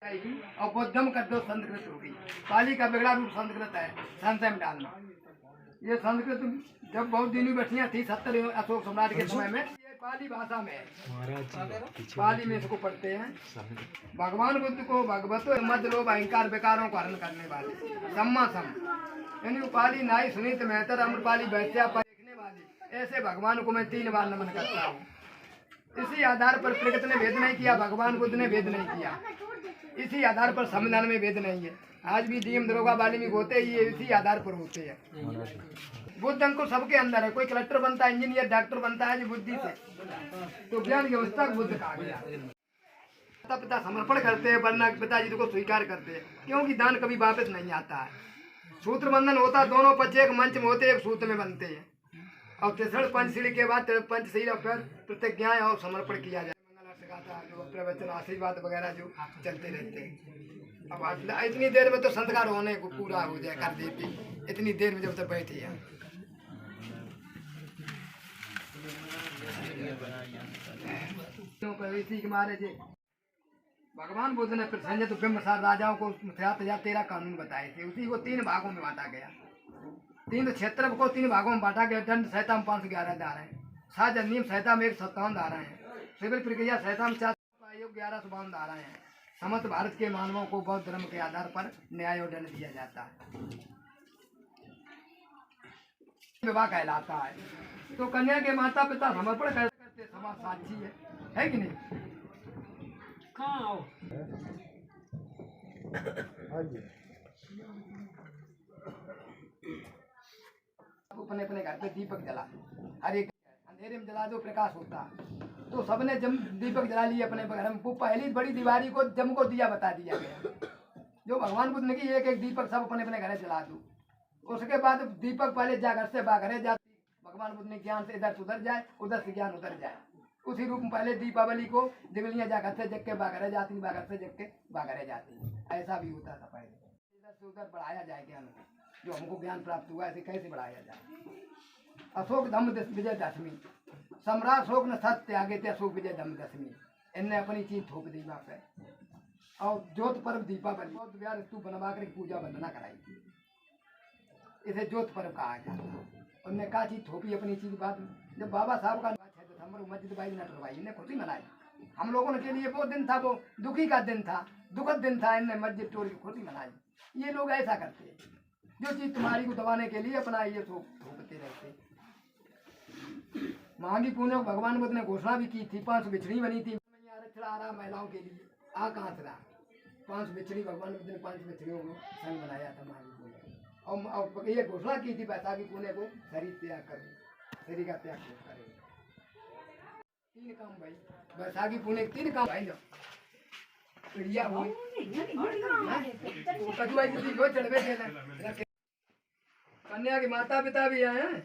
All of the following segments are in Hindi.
और बौद्धम का दो संस्कृत होगी। पाली का बिगड़ा रूप संस्कृत है, संशय में डालना। ये संस्कृत जब बहुत यूनिवर्सिटियाँ थी 70 अशोक सम्राट के समय में, ये पाली भाषा में पाली में इसको पढ़ते हैं। भगवान बुद्ध को भगवतो मद लोभ अहंकार विकारों को हरण करने वाले सम्मा सम, यानी पाली नाई सुनीत मेहतर अम्रपाली वैश्या पर देखने वाली, ऐसे भगवान को मैं 3 बार नमन करता हूँ। इसी आधार पर प्रगति ने भेद नहीं किया, भगवान बुद्ध ने भेद नहीं किया। इसी आधार पर संविधान में भेद नहीं है। आज भी डीएम दरोगा वाल्मीकि होते ही इसी आधार पर होते हैं। बुद्ध अंकुर सबके अंदर है। कोई कलेक्टर बनता है, इंजीनियर, डॉक्टर बनता है जो बुद्धि से, तो ज्ञान की अवस्था को बुद्ध कहा गया। माता पिता समर्पण करते हैं, वरना पिताजी को स्वीकार करते हैं, क्योंकि दान कभी वापस नहीं आता है। सूत्र बंधन होता, दोनों पक्ष एक मंच में होते, एक सूत्र में बनते हैं। और तीसरे पंचशील के बाद पंचशील पर प्रतिज्ञा और समर्पण किया जाए। जो प्रवचन आशीर्वाद वगैरह जो चलते रहते हैं। अब इतनी देर में तो संस्कार होने को पूरा हो जाए कर देते, इतनी देर में जब तक बैठे हैं। इसी के मारे जे भगवान बुद्ध ने प्रसन्न बिंबसार राजाओं को 13 कानून बताए थे। उसी को 3 भागों में बांटा गया। 3 क्षेत्र को 3 भागों में बांटा गया। दंड संहिता में 511 धाराएं, साझा नियम संहिता में 157 धाराएं हैं, सिविल प्रक्रिया संहिता में 4 आयोग 1152 धाराएं हैं। समस्त भारत के मानवों को बौद्ध धर्म के आधार पर न्याय और दंड दिया जाता है। विवाह कहलाता है। तो कन्या के माता पिता समर्पण करते समाज साक्षी है कि नहीं? अपने अपने घर पे दीपक जला, हर एक अंधेरे में जला दो, प्रकाश होता। तो सबने जम दीपक जला लिए अपने घर में। पहली बड़ी दिवाली को जम को दिया बता दिया गया, जो भगवान बुद्ध ने की एक दीपक सब अपने अपने घर जला दो। उसके बाद दीपक पहले जा घर से बाहर जाती, भगवान बुद्ध ने ज्ञान से इधर उधर जाए, उधर से ज्ञान उधर जाए। उसी रूप में पहले दीपावली को दिवलियाँ जाकर से जग के बाघरे जाती, बाघर से जग के बाघरे जाती। ऐसा भी होता था पहले। इधर से उधर बढ़ाया जाए ज्ञान, जो हमको ज्ञान प्राप्त हुआ ऐसे कैसे बढ़ाया जाए। अशोक धम्म विजय दशमी, सम्राट अशोक ने सत्य त्यागे थे। अशोक विजय धम्म दशमी, इनने अपनी चीज थोप दी वहाँ पे। और ज्योत पर्व दीपावली, बौद्ध विहार ऋतु बनवा कर पूजा वंदना कराई थी, इसे ज्योत पर्व कहा जाता है। उनने कहा चीज थोपी अपनी चीज। बाद जब बाबा साहब का 6 दिसंबर मस्जिद भाई नटरवाई ने खुशी मनाई। हम लोगों के लिए वो दिन था, वो दुखी का दिन था, दुखद दिन था। इनने मस्जिद तोड़ की खुशी मनाई। ये लोग ऐसा करते हैं, जो चीज तुम्हारी को दबाने के लिए अपना ये थोपते रहते। मांगी पुण्य भगवान बुद्ध ने घोषणा भी की थी। 5 बिछड़ी बनी थी, आरक्षण आ रहा महिलाओं के लिए, आ कहाँ से रहा? 5 बिछड़ी भगवान बुद्ध ने 5 बिछड़ियों को संग बनाया था मांगी पुण्य। और ये घोषणा की थी बैसाखी पुण्य को शरीर त्याग करो, शरीर का त्याग करो। 3 काम भाई, बैसाखी पुण्य 3 काम भाई। प्रिया हो चढ़वे थे। कन्या के माता पिता भी आए हैं।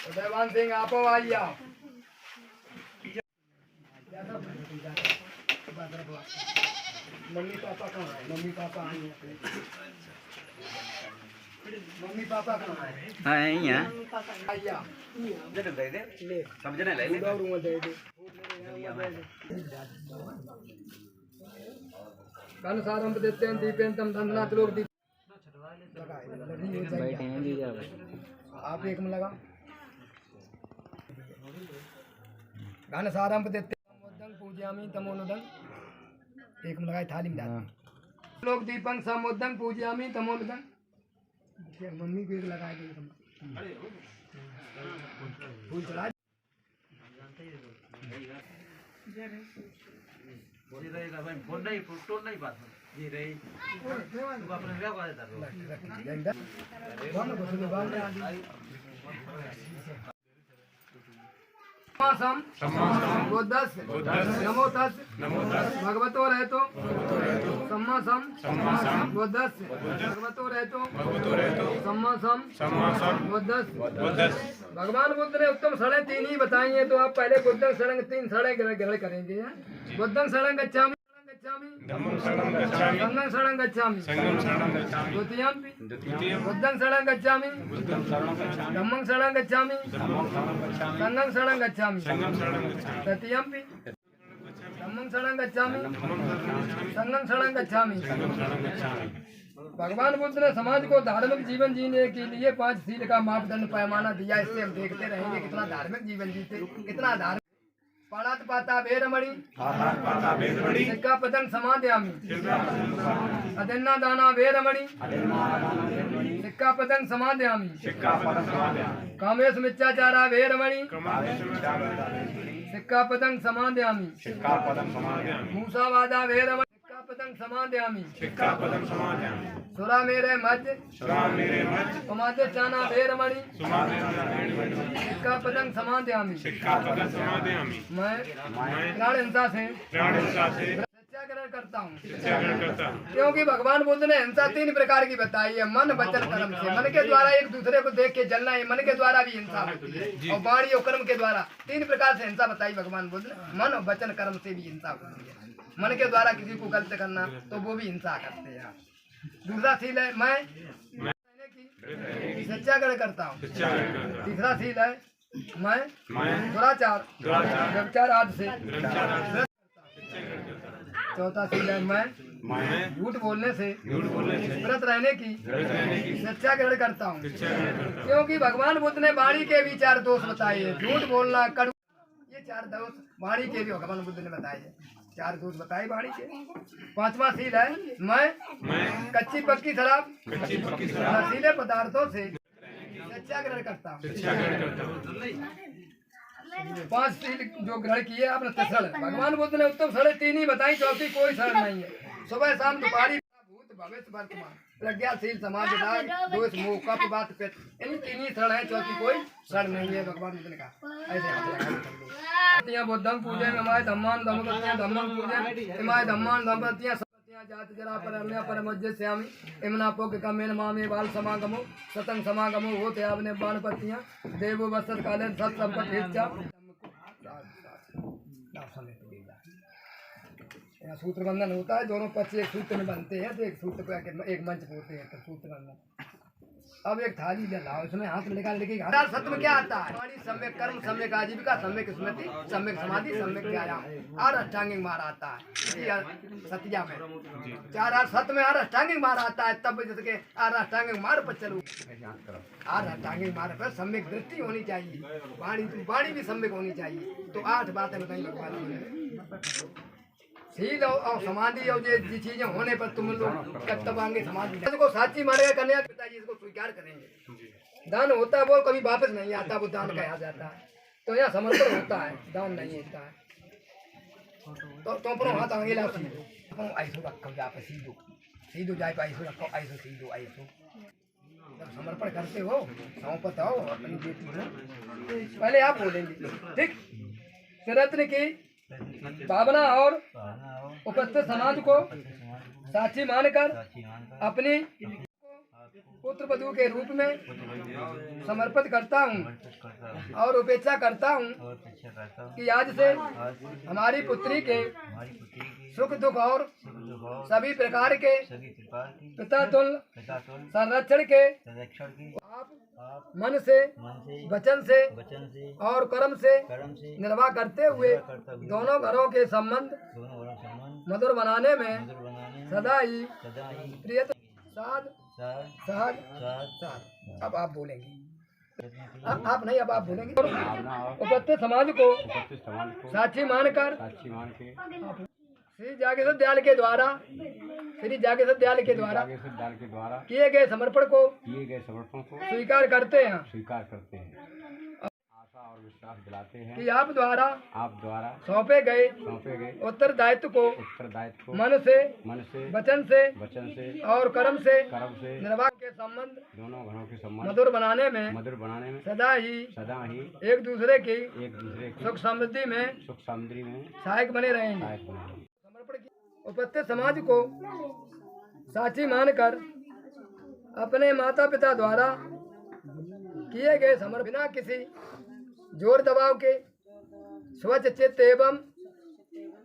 उदयवान सिंह आप आइए। मम्मी पापा कहाँ है? मम्मी पापा आई, मम्मी पापा कहाँ है? आइया समझने ले धन सारंभ देते हैं। दीपेंतम धननाथ लोग दीप बैठे हैं जी। आप एक में लगा घन सारंभ देते पूज्यामी तमोनुदं, एक में लगाए थाली में डालते लोग। दीपं समुदं पूज्यामी तमोनुदं, मम्मी को एक लगाए फूल चढ़ा। फोन नहीं टोन नहीं बात ये रही तू अपने क्या कर देता बुद्धस नमो तस् भगवतो रहतो सम्मा सम बुद्धस भगवतो रहतो सम्मा सम बुद्धस। भगवान बुद्ध ने उत्तम सड़क 3 ही बताई है, तो आप पहले बुद्धं सड़क 3 सड़क ग्रहण करेंगे। बुद्धं सड़क गच्छामि संघं शरणं गच्छामि द्वितीयंपि बुद्धं शरणं गच्छामि धम्मं शरणं गच्छामि संघं शरणं गच्छामि तृतीयंपि धम्मं शरणं गच्छामि संघं शरणं गच्छामि। भगवान बुद्ध ने समाज को धार्मिक जीवन जीने के लिए 5 शील का मापदंड पैमाना दिया। इससे हम देखते रहेंगे कितना धार्मिक जीवन जीते, कितना धार्मिक। पाणात पाता वेरमणि सिक्खापदं समादयामि अदन्ना दाना वेरमणि सिक्खापदं समादयामि कामेषु मिथ्याचारा वेरमणि सिक्खापदं समादयामि मूसावादा वेरमणि सिक्खापदं समादयामि सुरा मेरे मज समादचाना वेरमणि सिक्खापदं समादयामि। मैं प्राण हिंसा से सत्याग्रह करता हूँ, क्योंकि भगवान बुद्ध ने हिंसा 3 प्रकार की बताई है। मन वचन कर्म से, मन के द्वारा एक दूसरे को देख के जलना है, मन के द्वारा भी हिंसा होती है, और वाणी और कर्म के द्वारा 3 प्रकार से हिंसा बताई भगवान बुद्ध ने। मन वचन कर्म से भी हिंसा होती है। मन के द्वारा किसी को गलत करना तो वो भी हिंसा करते हैं। दूसरा शील है मैं सत्याग्रह करता हूँ। तीसरा शील है मैं दुराचार व्यभिचार आदि से। चौथा शील है मैं झूठ बोलने से व्रत रहने की सत्याग्रह करता हूँ, क्योंकि भगवान बुद्ध ने वाणी के भी 4 दोष बताए हैं। झूठ बोलना, कड़ू, ये 4 दोष वाणी के भी भगवान बुद्ध ने बताए हैं। 4 दोष बताए वाणी के। 5वां शील है मैं कच्ची पक्की शराब नशीले पदार्थों से सत्याग्रह करता हूँ। 5 शील जो ग्रहण किए आपने तत्सड़। भगवान बुद्ध ने उत्तम सड़े 3 ही बताई, चौथी कोई सड़ नहीं है। सुबह शाम दोपहरी भूत भविष्य वर्तमान प्रज्ञाशील समाज दोष मोह कप बात पे, इन 3 ही सड़ है, चौथी कोई सड़ नहीं है। भगवान बुद्ध ने कहा ऐसे बुद्धं पूजन इमाय धम्मान धम्मपत्तियां धम्मं पूजन इमाय धम्मान धम्मपत्तियां जाति जरा परम्या परमज्जस्यामि इमना पोक कमेन मामे बाल समागमो सतंग समागमो होते आपने बाणपत्तियां देवो वस्त्र कालन सत संपत हिच्चा। यहाँ सूत्र बंधन होता है, दोनों पक्ष एक सूत्र में बनते हैं, तो एक सूत्र पे एक मंच होते हैं, तो सूत्र बंधन। अब एक थाली जलाओ, उसमें हाथ निकाल लेके सत्य में क्या आता है? सम्यक कर्म, सम्यक आजीविका, सम्यक स्मृति, सम्यक समाधि, सम्यक व्यायाम और अष्टांगिक मार आता है। सत्या में 4 सत्य में 8 अष्टांगिक मार आता है, तब जैसे 8 अष्टांगिक मार पर चलो। 8 अष्टांगिक मार पर सम्यक दृष्टि होनी चाहिए, वाणी भी सम्यक होनी चाहिए। तो 8 बातें बताई भगवान ने। शील और समाधि और ये चीजें होने पर तुम लोग कर्तव्य समाधि को साची मारेगा कन्या पिताजी इसको स्वीकार करेंगे। दान होता है वो कभी वापस नहीं आता, वो दान कहा जाता है। तो यहाँ समर्पण होता है, दान नहीं होता है। तो अपनो हाथ आगे ला सीधो, ऐसो रखो जा पे सीधो जाए पे ऐसो रखो, ऐसो सीधो ऐसो। जब समर्पण करते हो, सौंपत हो अपनी बेटी हो, पहले आप बोलेंगे ठीक। रत्न की भावना और उपस्थित समाज को साक्षी मानकर अपनी पुत्र वधू के रूप में समर्पित करता हूँ और उपेक्षा करता हूँ कि आज से हमारी पुत्री के सुख दुख और सभी प्रकार के पिता तुल्य संरक्षण के आप मन से वचन से और कर्म से निर्वाह करते हुए दोनों घरों के संबंध मधुर बनाने में सदा ही प्रियत साध साध साध। अब आप बोलेंगे, आप नहीं, अब आप बोलेंगे। उपस्थित समाज को साक्षी मानकर श्री जागेश्वर दयाल के द्वारा किए गए समर्पण को स्वीकार करते हैं। आशा और और विश्वास दिलाते हैं कि आप द्वारा सौंपे गए उत्तरदायित्व को मन मन से वचन से और कर्म से निर्वाह के संबंध दोनों घरों के संबंध मधुर बनाने में सदा ही एक दूसरे की सुख समृद्धि में सहायक बने रहेंगे। समर्पण की उपस्थित समाज को साक्षी मानकर अपने माता पिता द्वारा किए गए समर्पण बिना किसी जोर दबाव के स्वच्छ चित्त एवं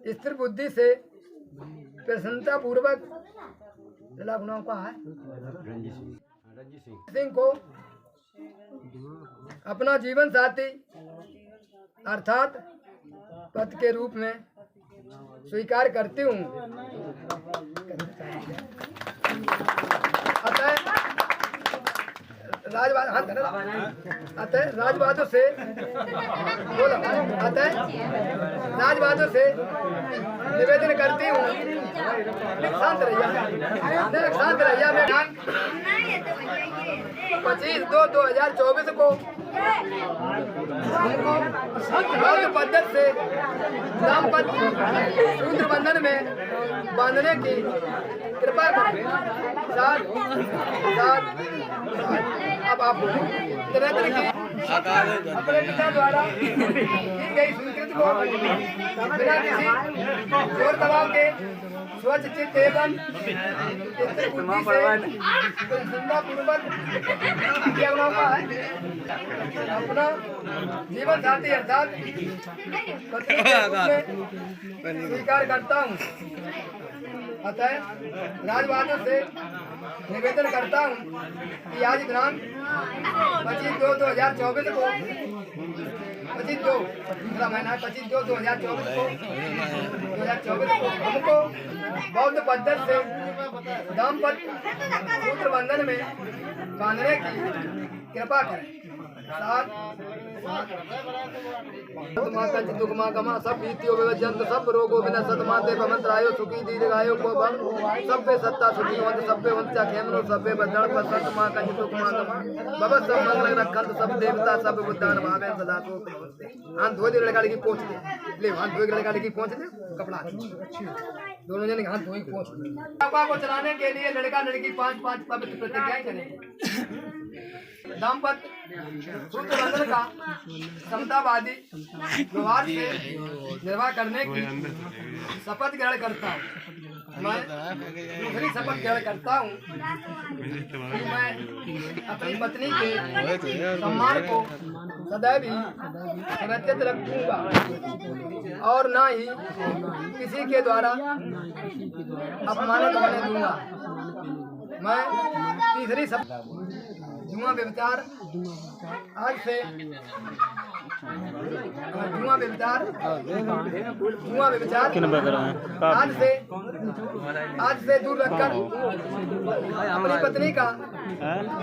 स्थिर बुद्धि से प्रसन्नता पूर्वक का है सिंह को अपना जीवन साथी अर्थात पति के रूप में स्वीकार करती हूँ। राजवादों से निवेदन करती हूँ। शांत रहिया मैं 25/2/2024 को हमको पद्धति से दाम्पत्य सूत्र बंधन में बांधने की कृपा करें। अब आप अपने पिता द्वारा की गई स्वीकृति को बिना किसी जोर दबाव के स्वच्छ चित्त एवं स्थिर बुद्धि से प्रसन्नता पूर्वक अपना जीवन साथी अर्थात पत्नी के रूप में स्वीकार करता हूँ। अतः राजवादों से निवेदन करता हूँ कि आज दिनांक 25/2/2024 को 25/2/2024 को हमको बौद्ध पद्धति से दाम्पत्य सूत्र बंधन में बांधने की कृपा करें। सब भीतियों विभजंत सब रोगों विनशत माते भमंत्रायो सुखी दीर्घायो को भव सभ्य सत्ता सुखी वंत सभ्य वंचा खेमनो सभ्य बदण पसंत मां कंज दुख मां गमा भव सब मंगल रखंत सब देवता सब बुद्धान भावे सदा तो नमस्ते। हाथ धोए दे लड़का लड़की पहुंच दे ले हाथ धोए लड़का लड़की पहुंच दे कपड़ा दोनों जने हाथ धोई पहुंच पापा को चलाने के लिए लड़का लड़की 5 पवित्र प्रतिज्ञाएं करेंगे। दाम्पत्य सूत्र बंधन का समतावादी व्यवहार से निर्वाह करने की शपथ ग्रहण करता हूँ। मैं दूसरी शपथ ग्रहण करता हूँ कि मैं अपनी पत्नी के सम्मान को सदैव ही सुरक्षित रखूंगा और न ही किसी के द्वारा अपमानित होने दूंगा। मैं तीसरी शपथ जुआ व्यभिचार आज से दूर रखकर अपनी पत्नी का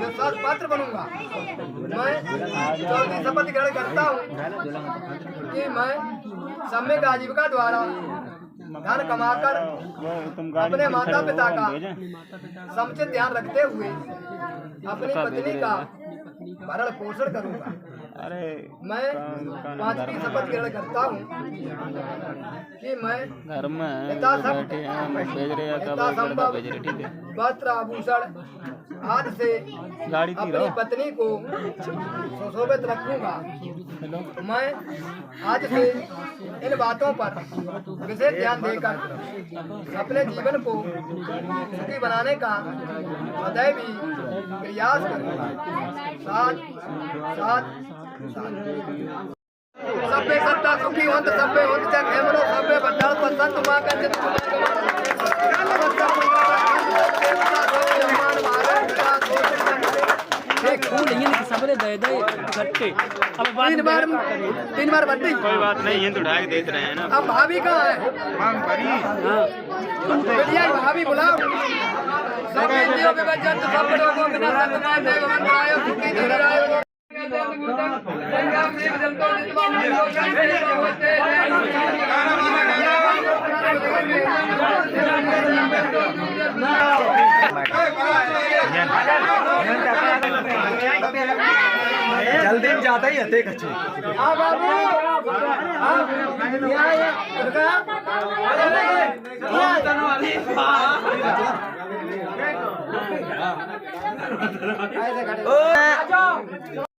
विश्वास पात्र बनूंगा। मैं चौथी शपथ ग्रहण करता हूँ कि मैं सम्यक आजीविका द्वारा धन कमाकर अपने माता पिता का समुचित ध्यान रखते हुए अपनी पत्नी का भरण पोषण करूंगा। मैं पांचवी शपथ ग्रहण करता हूँ कि मैं यथासंभव वस्त्र आभूषण आदि से अपनी पत्नी को सुशोभित रखूंगा। मैं आज से इन बातों पर विशेष ध्यान देकर अपने जीवन को सुखी बनाने का सदैव ही प्रयास करूंगा। सभ्य सत्ता सुखी होंत सभ्य होंत जग हेमनो सभ्य बद्दल पसंत मां का चित सबले दे इकट्ठे अब तीन बार बट्टी कोई बात नहीं ये तो उठा के देख रहे हैं ना। अब भाभी कहाँ है? बढ़िया भाभी बुलाओ। सब हिंदियों में बच्चा तो सब लोगों के नाम सतनाम देव मंत्रायो सुखी दीर्घायो संग्राम देव जंतो जितवाम लोकन से होते हैं। जल्दी में जाता ही हते कच्चे